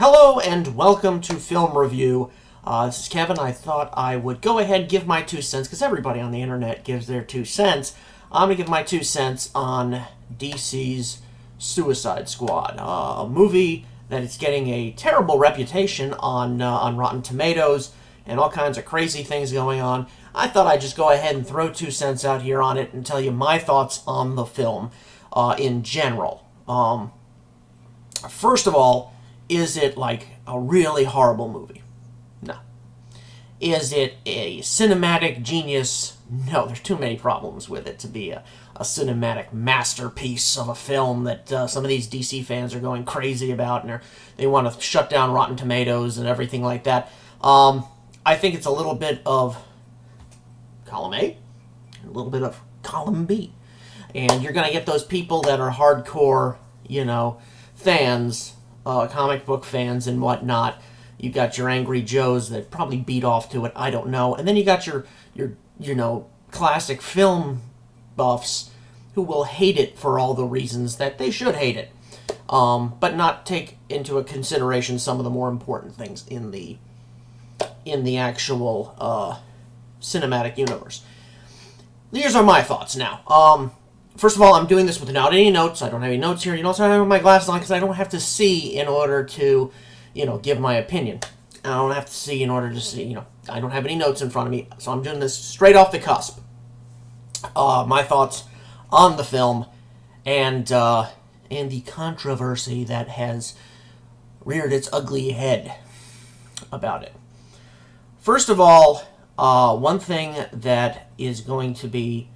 Hello and welcome to Film Review. This is Kevin. I thought I would go ahead and give my 2 cents, because everybody on the internet gives their 2 cents. I'm going to give my 2 cents on DC's Suicide Squad, a movie that is getting a terrible reputation on Rotten Tomatoes and all kinds of crazy things going on. I thought I'd just go ahead and throw 2 cents out here on it and tell you my thoughts on the film in general. First of all, is it like a really horrible movie? No. Is it a cinematic genius? No, there's too many problems with it to be a cinematic masterpiece of a film that some of these DC fans are going crazy about, and they want to shut down Rotten Tomatoes and everything like that. I think it's a little bit of column A, and a little bit of column B. And you're going to get those people that are hardcore, fans, comic book fans and whatnot. You got your Angry Joes that probably beat off to it, I don't know. And then you got your classic film buffs who will hate it for all the reasons that they should hate it, but not take into a consideration some of the more important things in the actual cinematic universe. These are my thoughts now. First of all, I'm doing this without any notes. I don't have any notes here. You notice I have my glasses on because I don't have to see in order to, give my opinion. I don't have to see in order to see, I don't have any notes in front of me. So I'm doing this straight off the cusp. My thoughts on the film and the controversy that has reared its ugly head about it. First of all, one thing that is going to be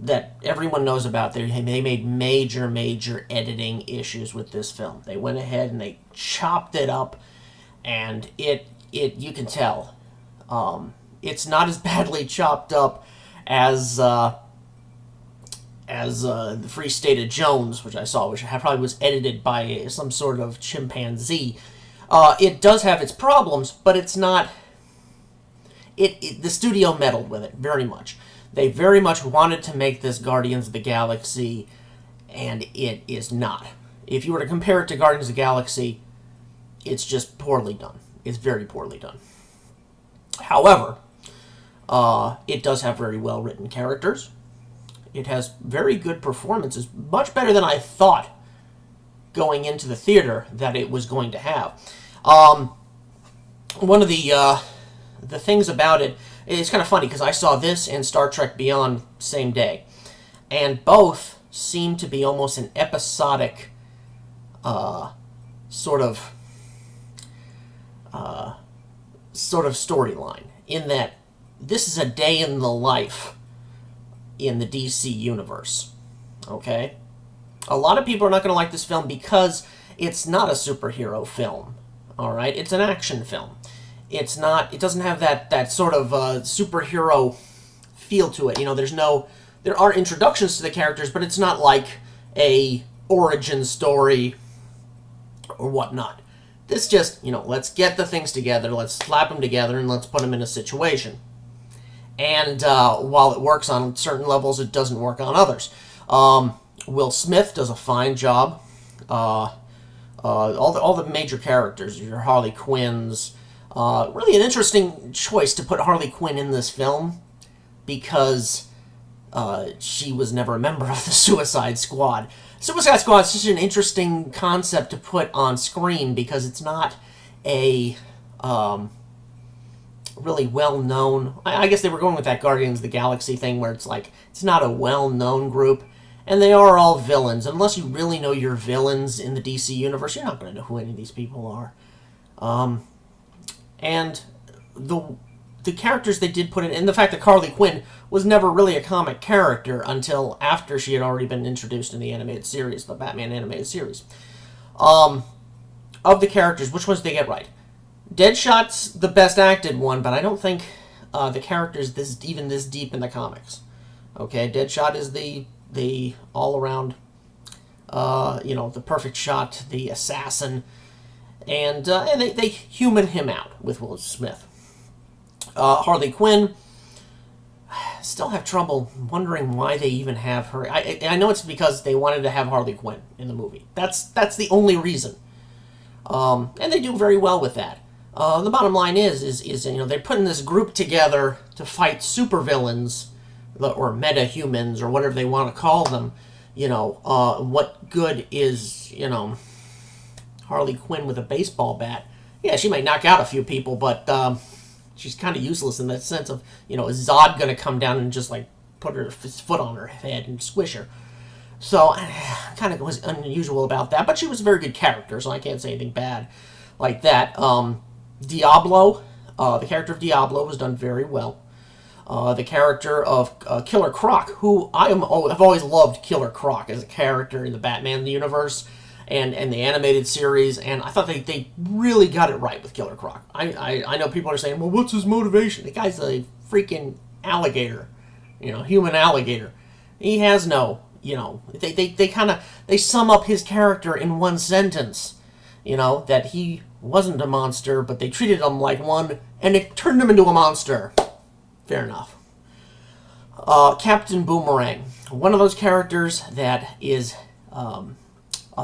that everyone knows about, they made major editing issues with this film. They went ahead and they chopped it up, and it you can tell it's not as badly chopped up as the Free State of Jones, which I saw, which probably was edited by some sort of chimpanzee. It does have its problems, but it's not. The studio meddled with it very much. They very much wanted to make this Guardians of the Galaxy, and it is not. If you were to compare it to Guardians of the Galaxy, it's just poorly done. It's very poorly done. However, it does have very well-written characters. It has very good performances, much better than I thought going into the theater that it was going to have. One of the things about it, it's kind of funny because I saw this and Star Trek Beyond same day, and both seem to be almost an episodic sort of storyline, in that this is a day in the life in the DC universe. Okay? A lot of people are not going to like this film because it's not a superhero film. All right? It's an action film. It doesn't have that sort of superhero feel to it. There are introductions to the characters, but it's not like a origin story or whatnot. This just, let's get the things together, let's slap them together, and let's put them in a situation. And while it works on certain levels, it doesn't work on others. Will Smith does a fine job. All the major characters, your Harley Quinns. Really an interesting choice to put Harley Quinn in this film, because she was never a member of the Suicide Squad. Suicide Squad is such an interesting concept to put on screen because it's not a really well-known. I guess they were going with that Guardians of the Galaxy thing where it's like it's not a well-known group, and they are all villains. Unless you really know your villains in the DC universe, you're not going to know who any of these people are. And the characters they did put in, and the fact that Harley Quinn was never really a comic character until after she had already been introduced in the animated series, the Batman animated series. Of the characters, which ones did they get right? Deadshot's the best acted one, but I don't think the character's this deep in the comics. Okay, Deadshot is the all-around, the perfect shot, the assassin. And they human him out with Will Smith. Harley Quinn, still have trouble wondering why they even have her. I know it's because they wanted to have Harley Quinn in the movie. That's the only reason. And they do very well with that. The bottom line is they're putting this group together to fight supervillains, or meta-humans, or whatever they want to call them. What good is, Harley Quinn with a baseball bat? Yeah, she might knock out a few people, but she's kind of useless in that sense of, is Zod going to come down and just, put his foot on her head and squish her? So, kind of was unusual about that, but she was a very good character, so I can't say anything bad like that. Diablo, the character of Diablo was done very well. The character of Killer Croc, who I've always loved Killer Croc as a character in the Batman universe and the animated series, and I thought they really got it right with Killer Croc. I know people are saying, well, what's his motivation? The guy's a freaking alligator, human alligator. He has no, they sum up his character in one sentence, that he wasn't a monster, but they treated him like one, and it turned him into a monster. Fair enough. Captain Boomerang. One of those characters that is a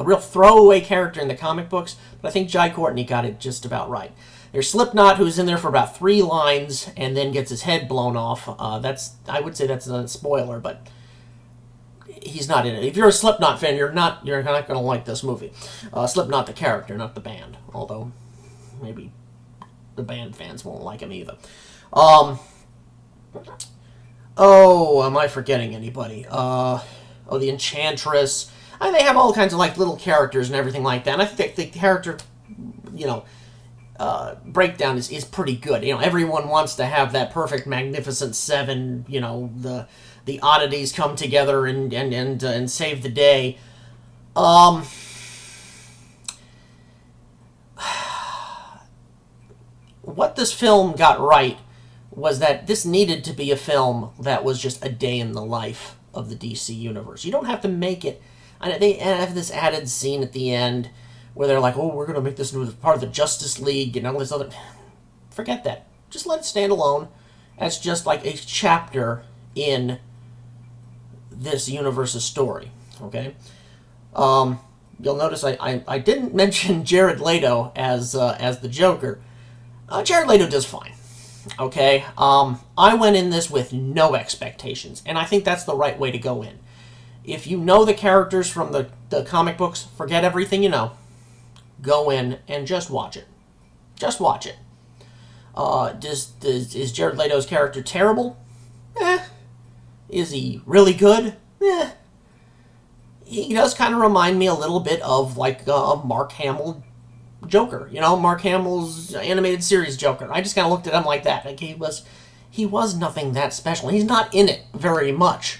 real throwaway character in the comic books, but I think Jai Courtney got it just about right. There's Slipknot, who's in there for about 3 lines and then gets his head blown off. I would say that's a spoiler, but he's not in it. If you're a Slipknot fan, you're not going to like this movie. Slipknot the character, not the band, although maybe the band fans won't like him either. Am I forgetting anybody? The Enchantress. They have all kinds of little characters and everything like that. And I think the character, breakdown is pretty good. Everyone wants to have that perfect Magnificent Seven. The oddities come together and save the day. What this film got right was that this needed to be a film that was just a day in the life of the DC universe. You don't have to make it. They have this added scene at the end where they're like, oh, we're going to make this into part of the Justice League and all this other. Forget that. Just let it stand alone as just like a chapter in this universe's story. Okay? You'll notice I didn't mention Jared Leto as the Joker. Jared Leto does fine. Okay? I went in this with no expectations, and I think that's the right way to go in. If you know the characters from the comic books, forget everything you know. Go in and just watch it. Just watch it. Is Jared Leto's character terrible? Is he really good? He does kind of remind me a little bit of a Mark Hamill Joker. Mark Hamill's animated series Joker. I just kind of looked at him like that. He was nothing that special. He's not in it very much.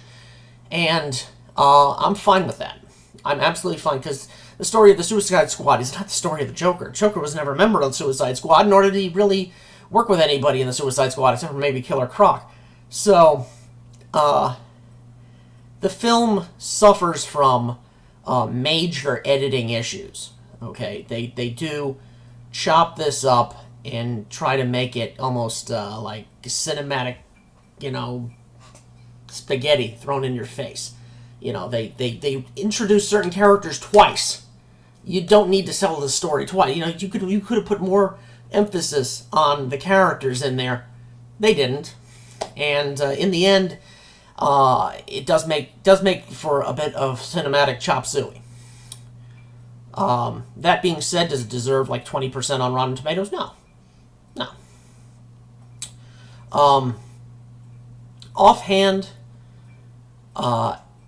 And I'm fine with that. I'm absolutely fine, because the story of the Suicide Squad is not the story of the Joker. Joker was never a member of the Suicide Squad, nor did he really work with anybody in the Suicide Squad, except for maybe Killer Croc. So, the film suffers from major editing issues. Okay, they do chop this up and try to make it almost like cinematic, spaghetti thrown in your face. They introduce certain characters twice. You don't need to tell the story twice. You could have put more emphasis on the characters in there. They didn't, and in the end, it does make for a bit of cinematic chop suey. That being said, does it deserve 20% on Rotten Tomatoes? No. Offhand,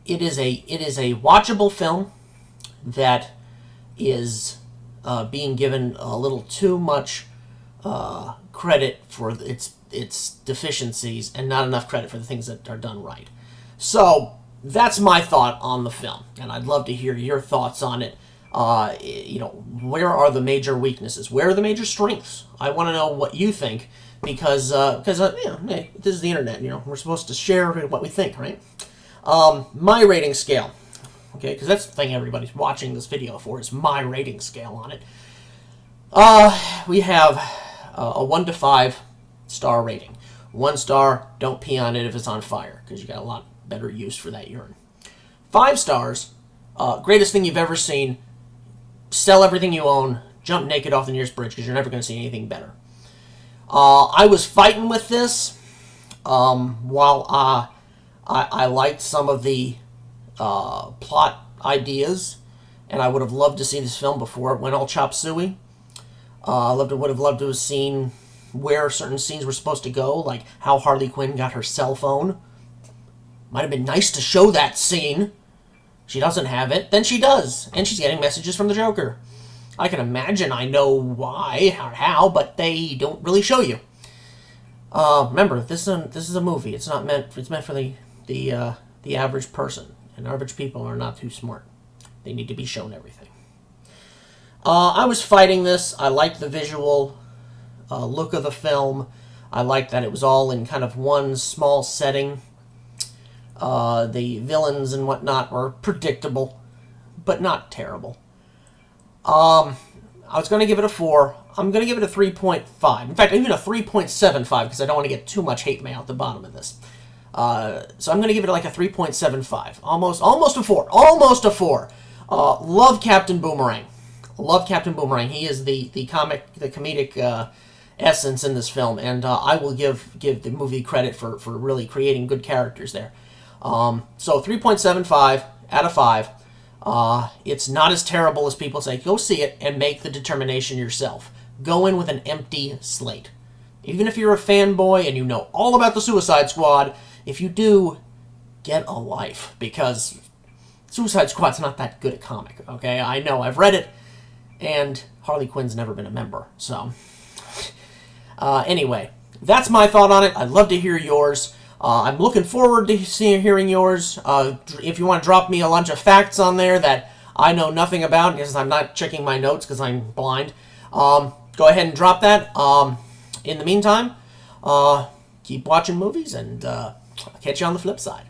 it is a watchable film that is being given a little too much credit for its deficiencies and not enough credit for the things that are done right. So that's my thought on the film, and I'd love to hear your thoughts on it. Where are the major weaknesses? Where are the major strengths? I want to know what you think, because hey, this is the internet. We're supposed to share what we think, right? My rating scale, okay, because that's the thing everybody's watching this video for, is my rating scale on it. We have a 1 to 5 star rating. 1 star, don't pee on it if it's on fire, because you got a lot better use for that urine. 5 stars, greatest thing you've ever seen. Sell everything you own, jump naked off the nearest bridge because you're never going to see anything better. I was fighting with this while I liked some of the plot ideas, and I would have loved to see this film before it went all chop suey. Would have loved to have seen where certain scenes were supposed to go, like how Harley Quinn got her cell phone. Might have been nice to show that scene. She doesn't have it, then she does, and she's getting messages from the Joker. I can imagine I know why or how, but they don't really show you. Remember, this is a movie. It's meant for the average person, and average people are not too smart. They need to be shown everything. I was fighting this. I liked the visual look of the film. I liked that it was all in kind of one small setting. The villains and whatnot were predictable, but not terrible. I was going to give it a 4. I'm going to give it a 3.5. In fact, even a 3.75 because I don't want to get too much hate mail at the bottom of this. So I'm going to give it like a 3.75. Almost a 4. Almost a 4. Love Captain Boomerang. Love Captain Boomerang. He is the comedic essence in this film, and I will give the movie credit for really creating good characters there. So 3.75 out of 5. It's not as terrible as people say. Go see it and make the determination yourself. Go in with an empty slate. Even if you're a fanboy and you know all about the Suicide Squad, if you do, get a life, because Suicide Squad's not that good a comic, okay? I know, I've read it, and Harley Quinn's never been a member, so... anyway, that's my thought on it. I'd love to hear yours. I'm looking forward to hearing yours. If you want to drop me a bunch of facts on there that I know nothing about because I'm not checking my notes because I'm blind, go ahead and drop that. In the meantime, keep watching movies, and I'll catch you on the flip side.